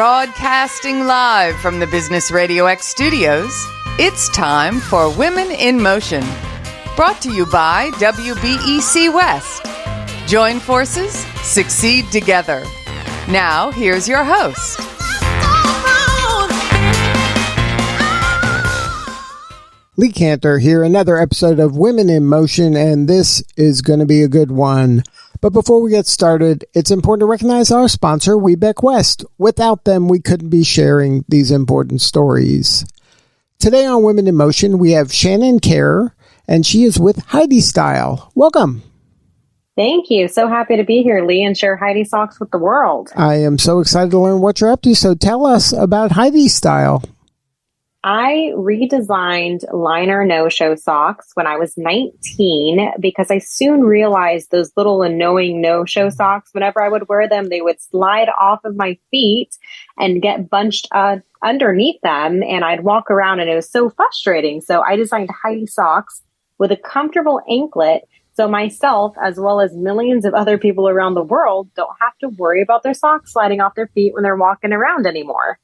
Broadcasting live from the Business RadioX studios, it's time for Women in Motion. Brought to you by WBEC West. Join forces, succeed together. Now, here's your host. Lee Kantor here, another episode of Women in Motion, and this is going to be a good one. But before we get started, it's important to recognize our sponsor, Webeck West. Without them, we couldn't be sharing these important stories. Today on Women in Motion, we have Shannon Kehrer, and she is with Hidey Style. Welcome. Thank you. So happy to be here, Lee, and share Hidey Socks with the world. I am so excited to learn what you're up to, so tell us about Hidey Style. I redesigned liner no-show socks when I was 19 because I soon realized those little annoying no-show socks, whenever I would wear them, they would slide off of my feet and get bunched underneath them, and I'd walk around and it was so frustrating. So I designed Hidey Socks with a comfortable anklet so myself, as well as millions of other people around the world, don't have to worry about their socks sliding off their feet when they're walking around anymore.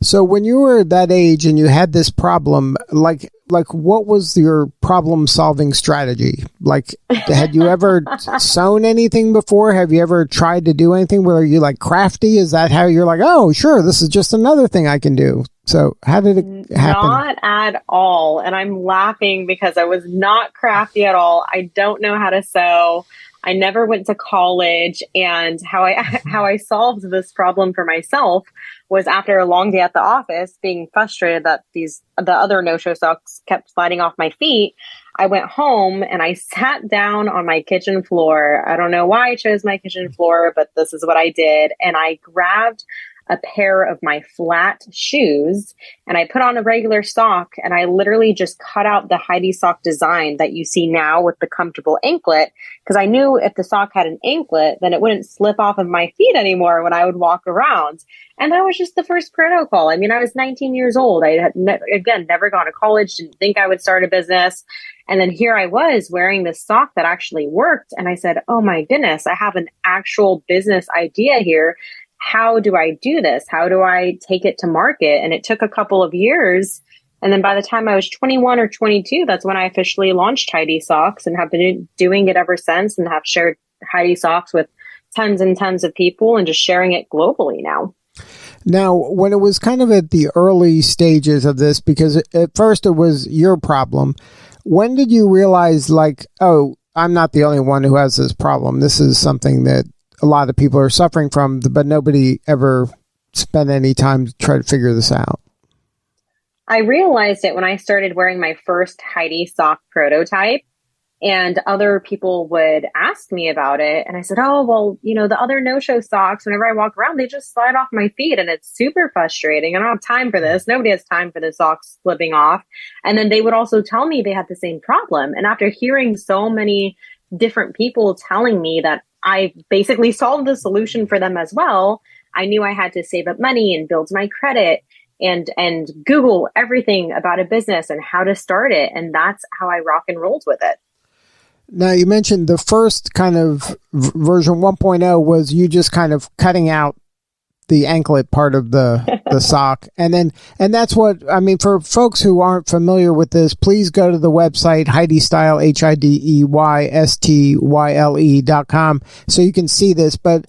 So when you were that age and you had this problem, like what was your problem-solving strategy? Like, had you ever sewn anything before? Have you ever tried to do anything where you like crafty? Is that how you're like, oh, sure, this is just another thing I can do? So how did it happen? Not at all. And I'm laughing because I was not crafty at all. I don't know how to sew. I never went to college, and how I solved this problem for myself was after a long day at the office, being frustrated that the other no-show socks kept sliding off my feet. I went home and I sat down on my kitchen floor. I don't know why I chose my kitchen floor, but this is what I did. And I grabbed a pair of my flat shoes and I put on a regular sock, and I literally just cut out the Hidey sock design that you see now with the comfortable anklet, because I knew if the sock had an anklet, then it wouldn't slip off of my feet anymore when I would walk around. And that was just the first protocol. I mean, I was 19 years old. I had, never gone to college, didn't think I would start a business. And then here I was wearing this sock that actually worked. And I said, oh my goodness, I have an actual business idea here. How do I do this? How do I take it to market? And it took a couple of years. And then by the time I was 21 or 22, that's when I officially launched Hidey Socks and have been doing it ever since, and have shared Hidey Socks with tons and tons of people and just sharing it globally now. Now, when it was kind of at the early stages of this, because at first it was your problem, when did you realize, like, oh, I'm not the only one who has this problem? This is something that a lot of people are suffering from, but nobody ever spent any time to try to figure this out. I realized it when I started wearing my first Hidey sock prototype, and other people would ask me about it. And I said, oh, well, the other no-show socks, whenever I walk around, they just slide off my feet and it's super frustrating. I don't have time for this. Nobody has time for the socks slipping off. And then they would also tell me they had the same problem. And after hearing so many different people telling me that I basically solved the solution for them as well, I knew I had to save up money and build my credit and Google everything about a business and how to start it. And that's how I rock and rolled with it. Now, you mentioned the first kind of version 1.0 was you just kind of cutting out the anklet part of the sock. And that's what, I mean, for folks who aren't familiar with this, please go to the website, Hidey Style, HIDEYSTYLE.com, so you can see this. But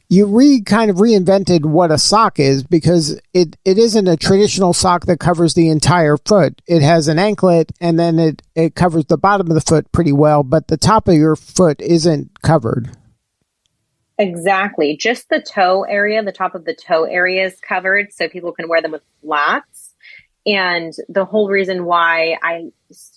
you kind of reinvented what a sock is, because it isn't a traditional sock that covers the entire foot. It has an anklet, and then it covers the bottom of the foot pretty well, but the top of your foot isn't covered. Exactly. Just the toe area, the top of the toe area is covered, so people can wear them with flats. And the whole reason why I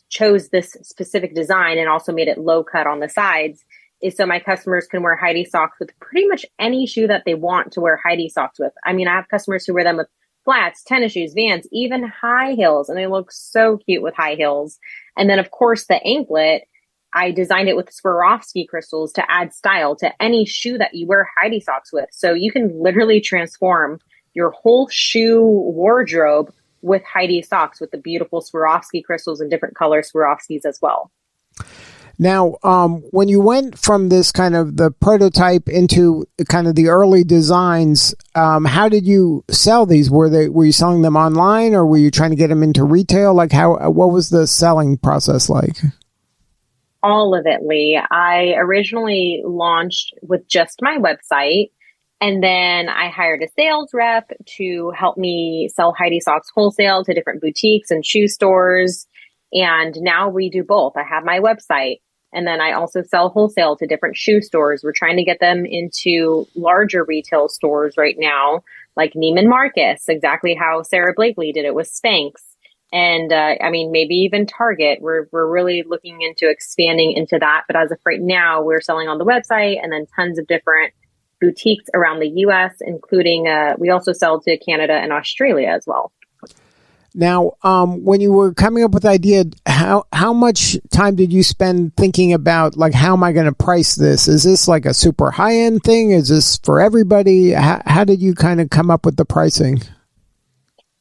chose this specific design and also made it low cut on the sides is so my customers can wear Hidey socks with pretty much any shoe that they want to wear Hidey socks with. I mean, I have customers who wear them with flats, tennis shoes, Vans, even high heels, and they look so cute with high heels. And then, of course, the anklet, I designed it with Swarovski crystals to add style to any shoe that you wear Hidey socks with. So you can literally transform your whole shoe wardrobe with Hidey socks with the beautiful Swarovski crystals and different color Swarovskis as well. Now, when you went from this kind of the prototype into kind of the early designs, how did you sell these? Were you selling them online, or were you trying to get them into retail? Like what was the selling process like? All of it, Lee. I originally launched with just my website, and then I hired a sales rep to help me sell Hidey Socks wholesale to different boutiques and shoe stores. And now we do both. I have my website, and then I also sell wholesale to different shoe stores. We're trying to get them into larger retail stores right now, like Neiman Marcus, exactly how Sarah Blakely did it with Spanx. And maybe even Target. We're really looking into expanding into that. But as of right now, we're selling on the website, and then tons of different boutiques around the U.S., including we also sell to Canada and Australia as well. Now, when you were coming up with the idea, how much time did you spend thinking about, like, how am I going to price this? Is this like a super high-end thing? Is this for everybody? How did you kind of come up with the pricing?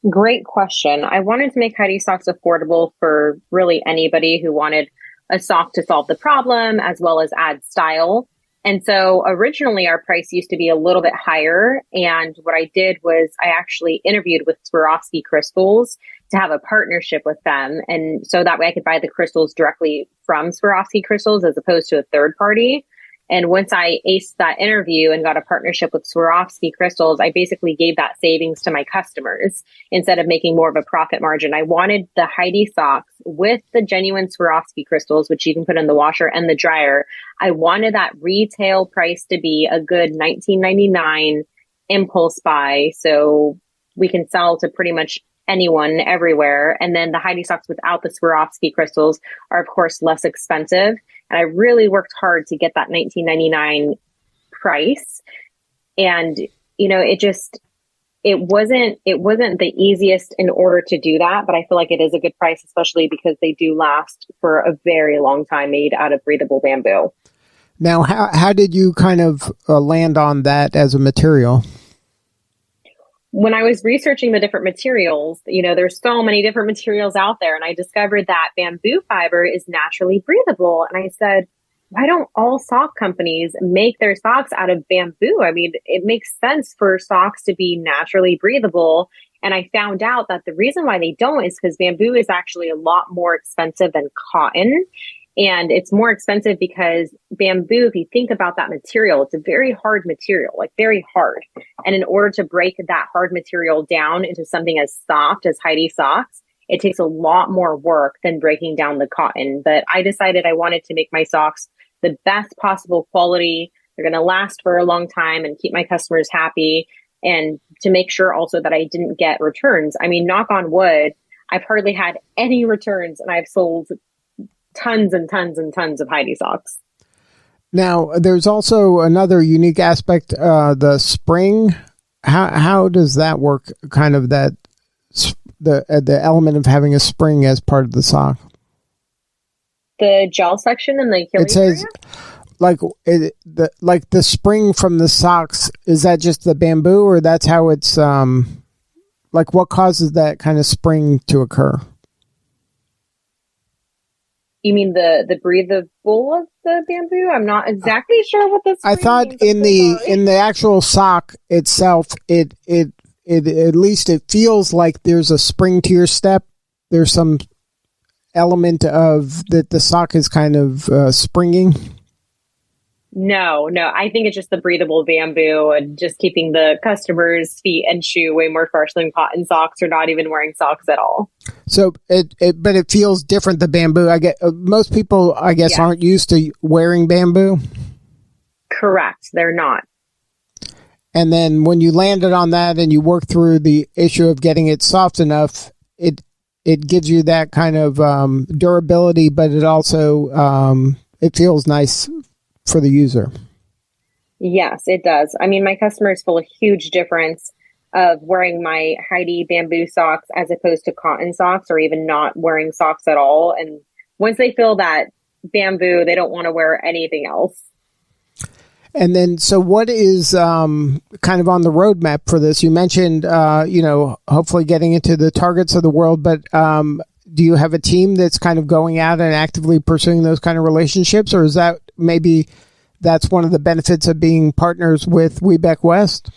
Great question. I wanted to make Hidey Socks affordable for really anybody who wanted a sock to solve the problem as well as add style. And so originally our price used to be a little bit higher. And what I did was I actually interviewed with Swarovski crystals to have a partnership with them. And so that way I could buy the crystals directly from Swarovski crystals as opposed to a third party. And once I aced that interview and got a partnership with Swarovski crystals, I basically gave that savings to my customers instead of making more of a profit margin. I wanted the Hidey Socks with the genuine Swarovski crystals, which you can put in the washer and the dryer. I wanted that retail price to be a good $19.99 impulse buy, so we can sell to pretty much anyone everywhere. And then the Hidey Socks without the Swarovski crystals are, of course, less expensive. And I really worked hard to get that $19.99 price. And, it wasn't the easiest in order to do that, but I feel like it is a good price, especially because they do last for a very long time, made out of breathable bamboo. Now, how did you kind of land on that as a material? When I was researching the different materials, there's so many different materials out there. And I discovered that bamboo fiber is naturally breathable. And I said, why don't all sock companies make their socks out of bamboo? I mean, it makes sense for socks to be naturally breathable. And I found out that the reason why they don't is because bamboo is actually a lot more expensive than cotton. And it's more expensive because bamboo, if you think about that material, it's a very hard material, like very hard. And in order to break that hard material down into something as soft as Hidey Socks, it takes a lot more work than breaking down the cotton. But I decided I wanted to make my socks the best possible quality. They're going to last for a long time and keep my customers happy. And to make sure also that I didn't get returns. I mean, knock on wood, I've hardly had any returns, and I've sold tons and tons and tons of Hidey Socks. Now, there's also another unique aspect, the spring. How does that work? Kind of that the element of having a spring as part of the sock. The gel section in the Achilles area? Like the spring from the socks. Is that just the bamboo, or that's how it's like what causes that kind of spring to occur? You mean the breathable of the bamboo? I'm not exactly sure what this. I thought in the actual sock itself, it at least it feels like there's a spring to your step. There's some element of that the sock is kind of springing. No, I think it's just the breathable bamboo and just keeping the customer's feet and shoe way more fresh than cotton socks, or not even wearing socks at all. So but it feels different, the bamboo. I get most people, I guess, aren't used to wearing bamboo. Correct. They're not. And then when you landed on that and you work through the issue of getting it soft enough, it gives you that kind of durability, but it also it feels nice for the user. Yes, it does. I mean, my customers feel a huge difference of wearing my Hidey bamboo socks as opposed to cotton socks, or even not wearing socks at all. And once they feel that bamboo, they don't want to wear anything else. And then, so what is kind of on the roadmap for this? You mentioned, hopefully getting into the Targets of the world, but do you have a team that's kind of going out and actively pursuing those kind of relationships, or is that maybe that's one of the benefits of being partners with Webeck West?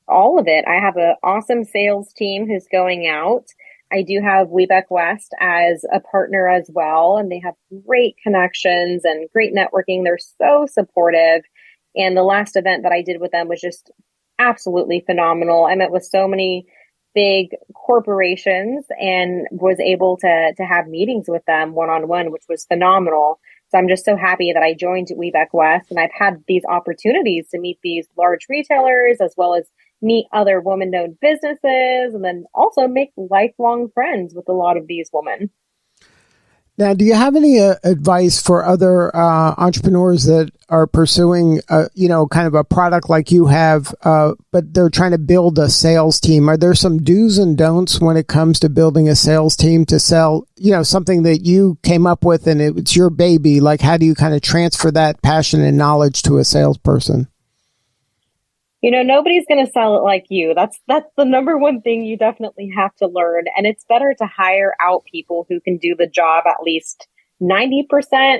All of it. I have an awesome sales team who's going out. I do have Webeck West as a partner as well, and they have great connections and great networking. They're so supportive. And the last event that I did with them was just absolutely phenomenal. I met with so many big corporations and was able to have meetings with them one-on-one, which was phenomenal. So I'm just so happy that I joined Webeck West, and I've had these opportunities to meet these large retailers as well as meet other woman-owned businesses, and then also make lifelong friends with a lot of these women. Now, do you have any advice for other entrepreneurs that are pursuing, kind of a product like you have, but they're trying to build a sales team? Are there some do's and don'ts when it comes to building a sales team to sell, something that you came up with and it's your baby? Like, how do you kind of transfer that passion and knowledge to a salesperson? Nobody's going to sell it like you. That's the number one thing you definitely have to learn. And it's better to hire out people who can do the job at least 90%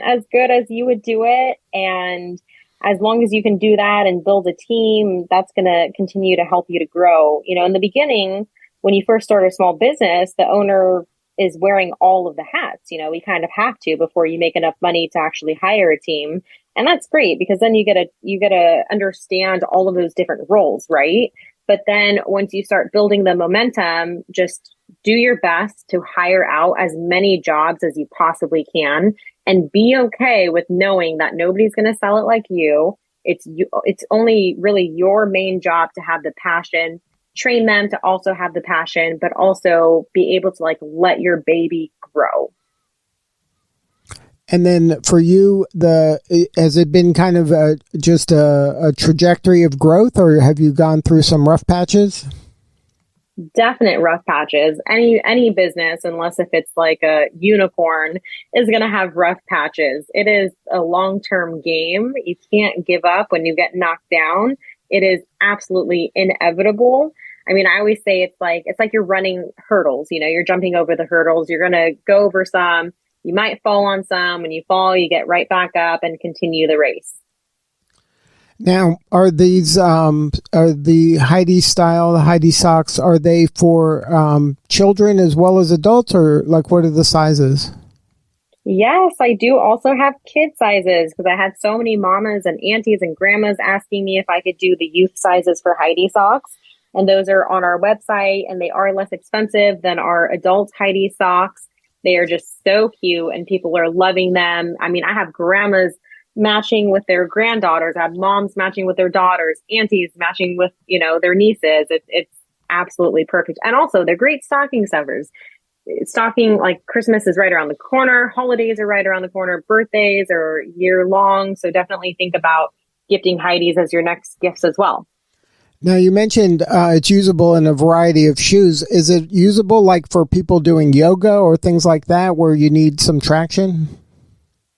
as good as you would do it. And as long as you can do that and build a team, that's going to continue to help you to grow. In the beginning, when you first start a small business, the owner is wearing all of the hats. We kind of have to before you make enough money to actually hire a team. And that's great because then you get to understand all of those different roles, right? But then once you start building the momentum, just do your best to hire out as many jobs as you possibly can and be okay with knowing that nobody's going to sell it like you. It's only really your main job to have the passion, train them to also have the passion, but also be able to let your baby grow. And then for you, has it been kind of just a trajectory of growth, or have you gone through some rough patches? Definite rough patches. Any business, unless if it's like a unicorn, is going to have rough patches. It is a long-term game. You can't give up when you get knocked down. It is absolutely inevitable. I mean, I always say it's like you're running hurdles. You're jumping over the hurdles. You're going to go over some. You might fall on some. When you fall, you get right back up and continue the race. Now, are these are the Hidey Style, the Hidey Socks, are they for children as well as adults, or what are the sizes? Yes, I do also have kid sizes because I had so many mamas and aunties and grandmas asking me if I could do the youth sizes for Hidey Socks. And those are on our website, and they are less expensive than our adult Hidey Socks. They are just so cute and people are loving them. I mean, I have grandmas matching with their granddaughters. I have moms matching with their daughters, aunties matching with, their nieces. It's absolutely perfect. And also they're great stocking stuffers. Christmas is right around the corner. Holidays are right around the corner. Birthdays are year long. So definitely think about gifting Heidi's as your next gifts as well. Now, you mentioned it's usable in a variety of shoes. Is it usable for people doing yoga or things like that where you need some traction?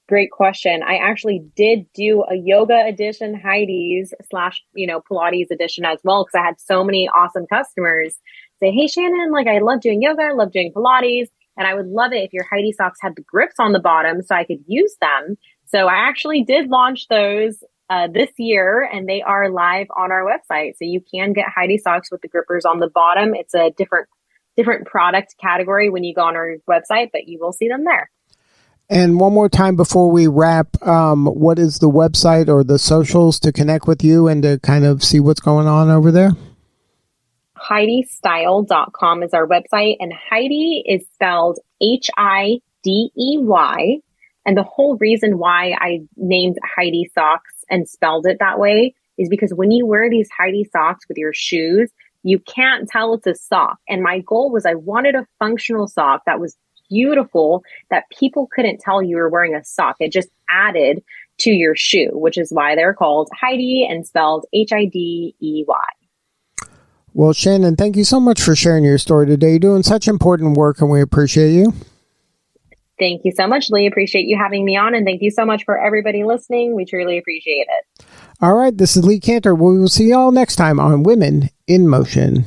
Great question. I actually did do a yoga edition Heidi's / Pilates edition as well because I had so many awesome customers say, hey, Shannon, I love doing yoga. I love doing Pilates. And I would love it if your Hidey Socks had the grips on the bottom so I could use them. So I actually did launch those this year, and they are live on our website. So you can get Hidey Socks with the grippers on the bottom. It's a different product category when you go on our website, but you will see them there. And one more time before we wrap, what is the website or the socials to connect with you and to kind of see what's going on over there? HideyStyle.com is our website, and Hidey is spelled Hidey. And the whole reason why I named Hidey Socks and spelled it that way is because when you wear these Hidey Socks with your shoes, you can't tell it's a sock. And my goal was I wanted a functional sock that was beautiful, that people couldn't tell you were wearing a sock. It just added to your shoe, which is why they're called Hidey and spelled Hidey. Well, Shannon, thank you so much for sharing your story today. You're doing such important work, and we appreciate you. Thank you so much, Lee. Appreciate you having me on, and thank you so much for everybody listening. We truly appreciate it. All right, this is Lee Kantor. We will see you all next time on Women in Motion.